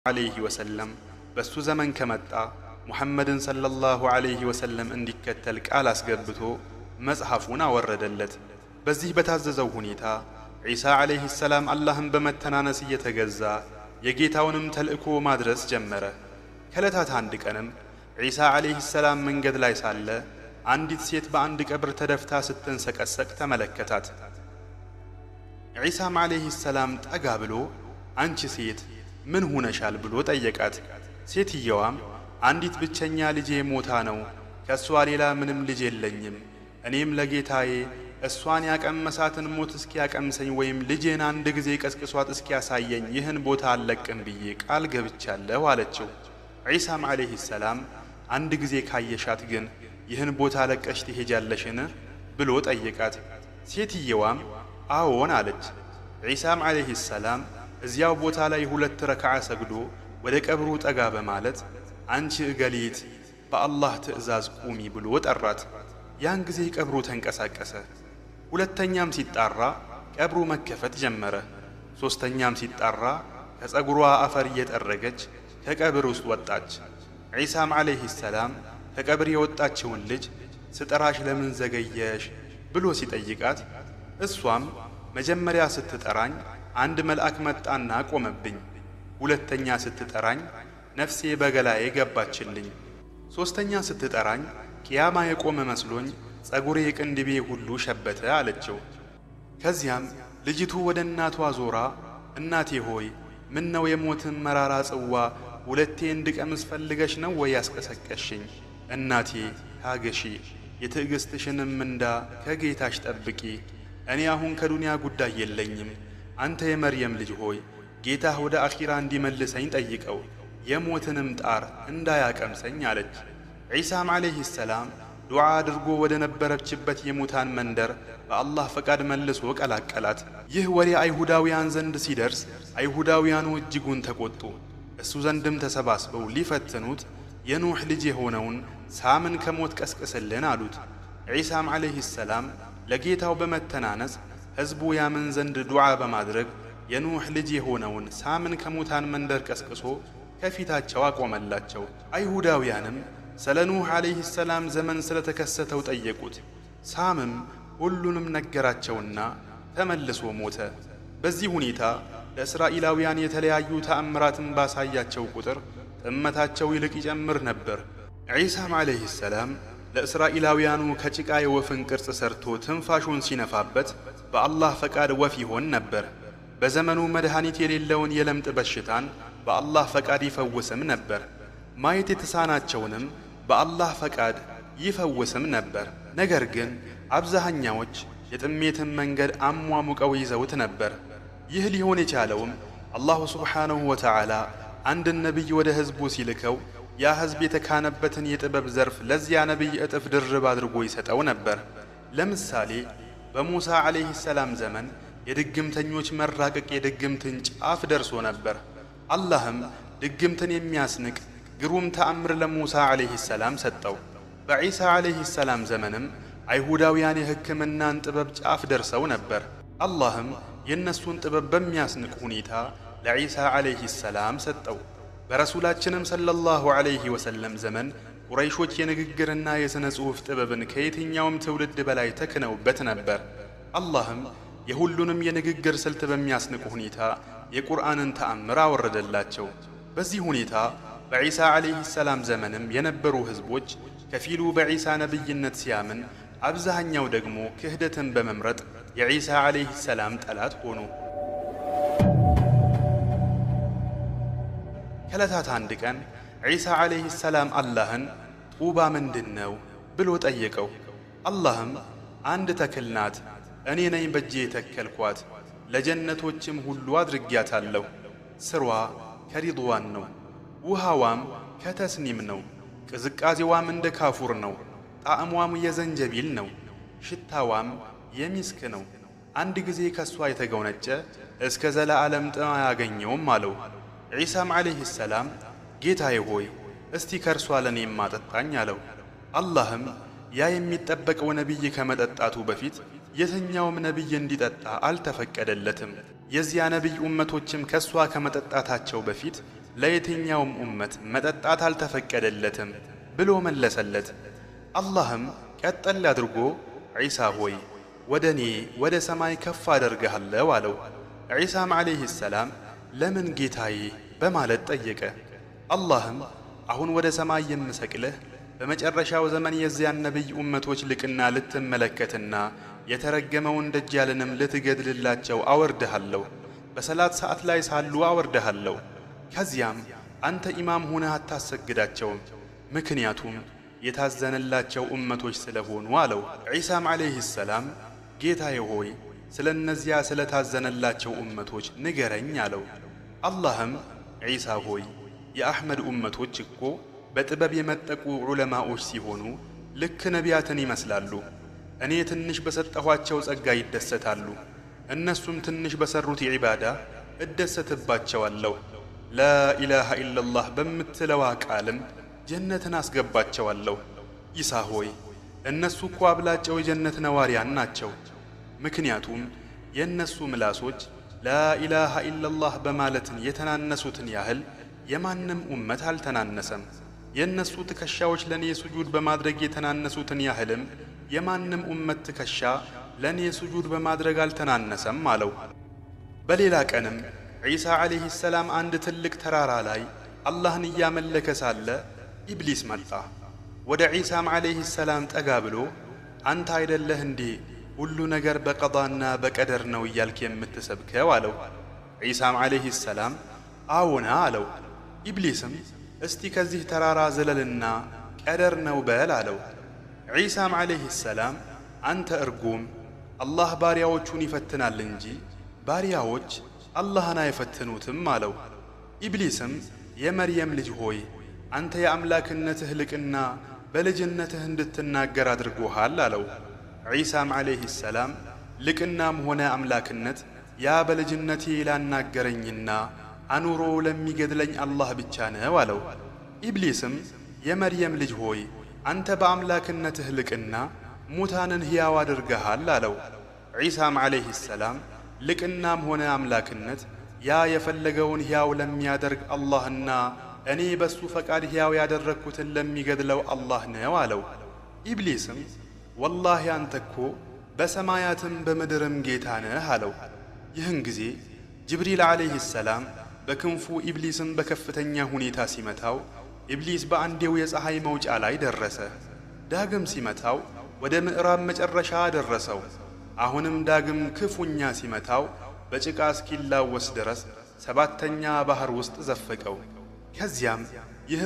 عليه وسلم በሱ ዘመን ከመጣ ሙሐመድን ሰለላሁ ዐለይሂ ወሰለም እንዲከተል ቃል አስገብቶ መጽሐፉን አወረደለት። በዚህ በታዘዘው ሁኔታ ዒሳ ዐለይሂ ሰላም አላህን በመተናነስ እየተገዛ የጌታውንም ተልእኮ ማድረስ ጀመረ። ከዕለታት አንድ ቀንም ዒሳ ዐለይሂ ሰላም መንገድ ላይ ሳለ አንዲት ሴት በአንድ ቀብር ተደፍታ ስትንሰቀሰቅ ተመለከታት። ዒሳም ዐለይሂ ሰላም ጠጋ ብሎ አንቺ ሴት ምን ሆነሻል ብሎ ጠየቃት። ሴትየዋም አንዲት ብቸኛ ልጄ ሞታ ነው፣ ከሷ ሌላ ምንም ልጅ የለኝም። እኔም ለጌታዬ እሷን ያቀመሳትን ሞት እስኪያቀምሰኝ ወይም ልጄን አንድ ጊዜ ቀስቅሷት እስኪያሳየኝ ይህን ቦታ አልለቅም ብዬ ቃል ገብቻለሁ አለችው። ዒሳም ዐለይሂ ሰላም አንድ ጊዜ ካየሻት ግን ይህን ቦታ ለቀሽ ትሄጃለሽን ብሎ ጠየቃት። ሴትየዋም አዎን አለች። ዒሳም ዐለይሂ ሰላም እዚያው ቦታ ላይ 2 ረክዓ ሰግዶ ወደ ቀብሩ ጠጋ በማለት አንቺ እገሊት በአላህ ትእዛዝ ቁሚ ብሎ ጠራት። ያን ጊዜ ቀብሩ ተንቀሳቀሰ። ሁለተኛም ሲጣራ ቀብሩ መከፈት ጀመረ። ሶስተኛም ሲጣራ ከጸጉሯ አፈር እየጠረገች ከቀብር ውስጥ ወጣች። ዒሳም ዐለይሂ ሰላም ከቀብር የወጣችውን ልጅ ስጠራሽ ለምን ዘገየሽ ብሎ ሲጠይቃት እሷም መጀመሪያ ስትጠራኝ አንድ መልአክ መጣና ቆመብኝ፣ ሁለተኛ ስትጠራኝ ነፍሴ በገላዬ ገባችልኝ፣ ሶስተኛ ስትጠራኝ ቂያማ የቆመ መስሎኝ ጸጉሬ ቅንድቤ ሁሉ ሸበተ አለችው። ከዚያም ልጅቱ ወደ እናቷ ዞራ እናቴ ሆይ ምን ነው የሞትን መራራ ጽዋ 2 እንድቀምስ ፈልገሽ ነው ወይ ያስቀሰቀሽኝ? እናቴ ታገሺ፣ የትዕግስትሽንም ምንዳ ከጌታሽ ጠብቂ። እኔ አሁን ከዱንያ ጉዳይ የለኝም። አንተ የመርየም ልጅ ሆይ ጌታህ ወደ አኺራ እንዲመልሰኝ ጠይቀው፣ የሞትንም ጣር እንዳያቀምሰኝ አለች። ዒሳም ዐለይሂ ሰላም ዱዓ አድርጎ ወደ ነበረችበት የሙታን መንደር በአላህ ፈቃድ መልሶ ቀላቀላት። ይህ ወሬ አይሁዳውያን ዘንድ ሲደርስ አይሁዳውያኑ እጅጉን ተቆጡ። እሱ ዘንድም ተሰባስበው ሊፈትኑት የኑህ ልጅ የሆነውን ሳምን ከሞት ቀስቅስልን አሉት። ዒሳም ዐለይሂ ሰላም ለጌታው በመተናነስ ሕዝቡ ያምን ዘንድ ዱዓ በማድረግ የኑህ ልጅ የሆነውን ሳምን ከሙታን መንደር ቀስቅሶ ከፊታቸው አቆመላቸው። አይሁዳውያንም ስለ ኑህ ዐለይሂ ሰላም ዘመን ስለተከሰተው ጠየቁት። ሳምም ሁሉንም ነገራቸውና ተመልሶ ሞተ። በዚህ ሁኔታ ለእስራኤላውያን የተለያዩ ተአምራትን ባሳያቸው ቁጥር ጥመታቸው ይልቅ ይጨምር ነበር። ዒሳም ዐለይሂ ሰላም ለእስራኤላውያኑ ከጭቃ የወፍን ቅርጽ ሰርቶ ትንፋሹን ሲነፋበት በአላህ ፈቃድ ወፍ ይሆን ነበር። በዘመኑ መድኃኒት የሌለውን የለምጥ በሽታን በአላህ ፈቃድ ይፈውስም ነበር። ማየት የተሳናቸውንም በአላህ ፈቃድ ይፈውስም ነበር። ነገር ግን አብዛኛዎች የጥሜትን መንገድ አሟሙቀው ይዘውት ነበር። ይህ ሊሆን የቻለውም አላሁ ሱብሓነሁ ወተዓላ አንድን ነቢይ ወደ ሕዝቡ ሲልከው ያ ሕዝብ የተካነበትን የጥበብ ዘርፍ ለዚያ ነቢይ እጥፍ ድርብ አድርጎ ይሰጠው ነበር። ለምሳሌ በሙሳ ዐለይሂ ሰላም ዘመን የድግምተኞች መራቀቅ የድግምትን ጫፍ ደርሶ ነበር። አላህም ድግምትን የሚያስንቅ ግሩም ተአምር ለሙሳ ዐለይሂ ሰላም ሰጠው። በዒሳ ዐለይሂ ሰላም ዘመንም አይሁዳውያን የሕክምናን ጥበብ ጫፍ ደርሰው ነበር። አላህም የእነሱን ጥበብ በሚያስንቅ ሁኔታ ለዒሳ ዐለይሂ ሰላም ሰጠው። በረሱላችንም ሰለላሁ ዐለይሂ ወሰለም ዘመን ቁረይሾች የንግግርና የሥነ ጽሑፍ ጥበብን ከየትኛውም ትውልድ በላይ ተክነውበት ነበር። አላህም የሁሉንም የንግግር ስልት በሚያስንቅ ሁኔታ የቁርአንን ተአምር አወረደላቸው። በዚህ ሁኔታ በዒሳ ዐለይሂ ሰላም ዘመንም የነበሩ ሕዝቦች ከፊሉ በዒሳ ነቢይነት ሲያምን፣ አብዛኛው ደግሞ ክህደትን በመምረጥ የዒሳ ዐለይሂ ሰላም ጠላት ሆኑ። ከዕለታት አንድ ቀን ዒሳ ዐለይሂ ሰላም አላህን ጡባ ምንድነው ብሎ ጠየቀው። አላህም አንድ ተክል ናት፣ እኔ ነኝ በእጄ የተከልኳት፣ ለጀነቶችም ሁሉ አድርጊያታለሁ። ስሯ ከሪድዋን ነው፣ ውሃዋም ከተስኒም ነው፣ ቅዝቃዜዋም እንደ ካፉር ነው፣ ጣዕሟም የዘንጀቢል ነው፣ ሽታዋም የሚስክ ነው። አንድ ጊዜ ከሷ የተጎነጨ እስከ ዘላለም ጥም አያገኘውም አለው። ዒሳም ዐለይሂ ሰላም ጌታዬ ሆይ እስቲ ከርሷ ለኔም አጠጣኝ አለው። አላህም ያ የሚጠበቀው ነቢይ ከመጠጣቱ በፊት የትኛውም ነቢይ እንዲጠጣ አልተፈቀደለትም። የዚያ ነቢይ ኡመቶችም ከሷ ከመጠጣታቸው በፊት ለየትኛውም ኡመት መጠጣት አልተፈቀደለትም ብሎ መለሰለት። አላህም ቀጠል አድርጎ ዒሳ ሆይ ወደኔ ወደ ሰማይ ከፍ አደርግሃለሁ አለው። ዒሳም ዓለይሂ ሰላም ለምን ጌታዬ በማለት ጠየቀ። አላህም አሁን ወደ ሰማይ የምሰቅልህ በመጨረሻው ዘመን የዚያን ነቢይ ኡመቶች ልቅና ልትመለከትና የተረገመውን ደጃልንም ልትገድልላቸው አወርድሃለሁ። በሰላት ሰዓት ላይ ሳሉ አወርድሃለሁ። ከዚያም አንተ ኢማም ሆነህ አታሰግዳቸውም፣ ምክንያቱም የታዘነላቸው ኡመቶች ስለሆኑ አለው። ዒሳም ዓለይሂ ሰላም ጌታዬ ሆይ ስለ እነዚያ ስለ ታዘነላቸው ኡመቶች ንገረኝ አለው። አላህም ዒሳ ሆይ የአሕመድ ኡመቶች እኮ በጥበብ የመጠቁ ዑለማዎች ሲሆኑ ልክ ነቢያትን ይመስላሉ። እኔ ትንሽ በሰጠኋቸው ጸጋ ይደሰታሉ፣ እነሱም ትንሽ በሰሩት ዒባዳ እደሰትባቸዋለሁ። ላኢላሃ ኢለላህ በምትለዋ ቃልም ጀነትን አስገባቸዋለሁ። ኢሳ ሆይ እነሱ እኮ አብላጫው የጀነት ነዋሪያን ናቸው፣ ምክንያቱም የእነሱ ምላሶች ላኢላሃ ኢለላህ በማለትን የተናነሱትን ያህል የማንም ኡመት አልተናነሰም። የእነሱ ትከሻዎች ለኔ ስጁድ በማድረግ የተናነሱትን ያህልም የማንም ኡመት ትከሻ ለኔ ስጁድ በማድረግ አልተናነሰም አለው። በሌላ ቀንም ዒሳ ዓለይሂ ሰላም አንድ ትልቅ ተራራ ላይ አላህን እያመለከ ሳለ ኢብሊስ መጣ። ወደ ዒሳም ዓለይሂ ሰላም ጠጋ ብሎ አንተ አይደለህ እንዴ ሁሉ ነገር በቀዳና በቀደር ነው እያልክ የምትሰብከው አለው። ዒሳም ዓለይሂ ሰላም አዎና አለው። ኢብሊስም እስቲ ከዚህ ተራራ ዘለልና ቀደር ነው በል አለው። ዒሳም ዓለይሂ ሰላም አንተ እርጉም፣ አላህ ባሪያዎቹን ይፈትናል እንጂ ባሪያዎች አላህን አይፈትኑትም አለው። ኢብሊስም የመርየም ልጅ ሆይ አንተ የአምላክነትህ ልቅና በልጅነትህ እንድትናገር አድርጎሃል አለው። ዒሳም ዓለይሂ ሰላም ልቅናም ሆነ አምላክነት ያ በልጅነቴ ላናገረኝና አኑሮ ለሚገድለኝ አላህ ብቻ ነው አለው። ኢብሊስም የመርየም ልጅ ሆይ አንተ በአምላክነትህ ልቅና ሙታንን ሕያው አድርገሃል አለው። ዒሳም ዓለይሂ ሰላም ልቅናም ሆነ አምላክነት ያ የፈለገውን ሕያው ለሚያደርግ አላህና እኔ በሱ ፈቃድ ሕያው ያደረግኩትን ለሚገድለው አላህ ነው አለው። ኢብሊስም ወላሂ አንተ እኮ በሰማያትም በምድርም ጌታ ነህ አለው። ይህን ጊዜ ጅብሪል ዓለይሂ ሰላም በክንፉ ኢብሊስን በከፍተኛ ሁኔታ ሲመታው ኢብሊስ በአንዴው የፀሐይ መውጫ ላይ ደረሰ። ዳግም ሲመታው ወደ ምዕራብ መጨረሻ ደረሰው። አሁንም ዳግም ክፉኛ ሲመታው በጭቃ እስኪላወስ ድረስ ሰባተኛ ባህር ውስጥ ዘፈቀው። ከዚያም ይህ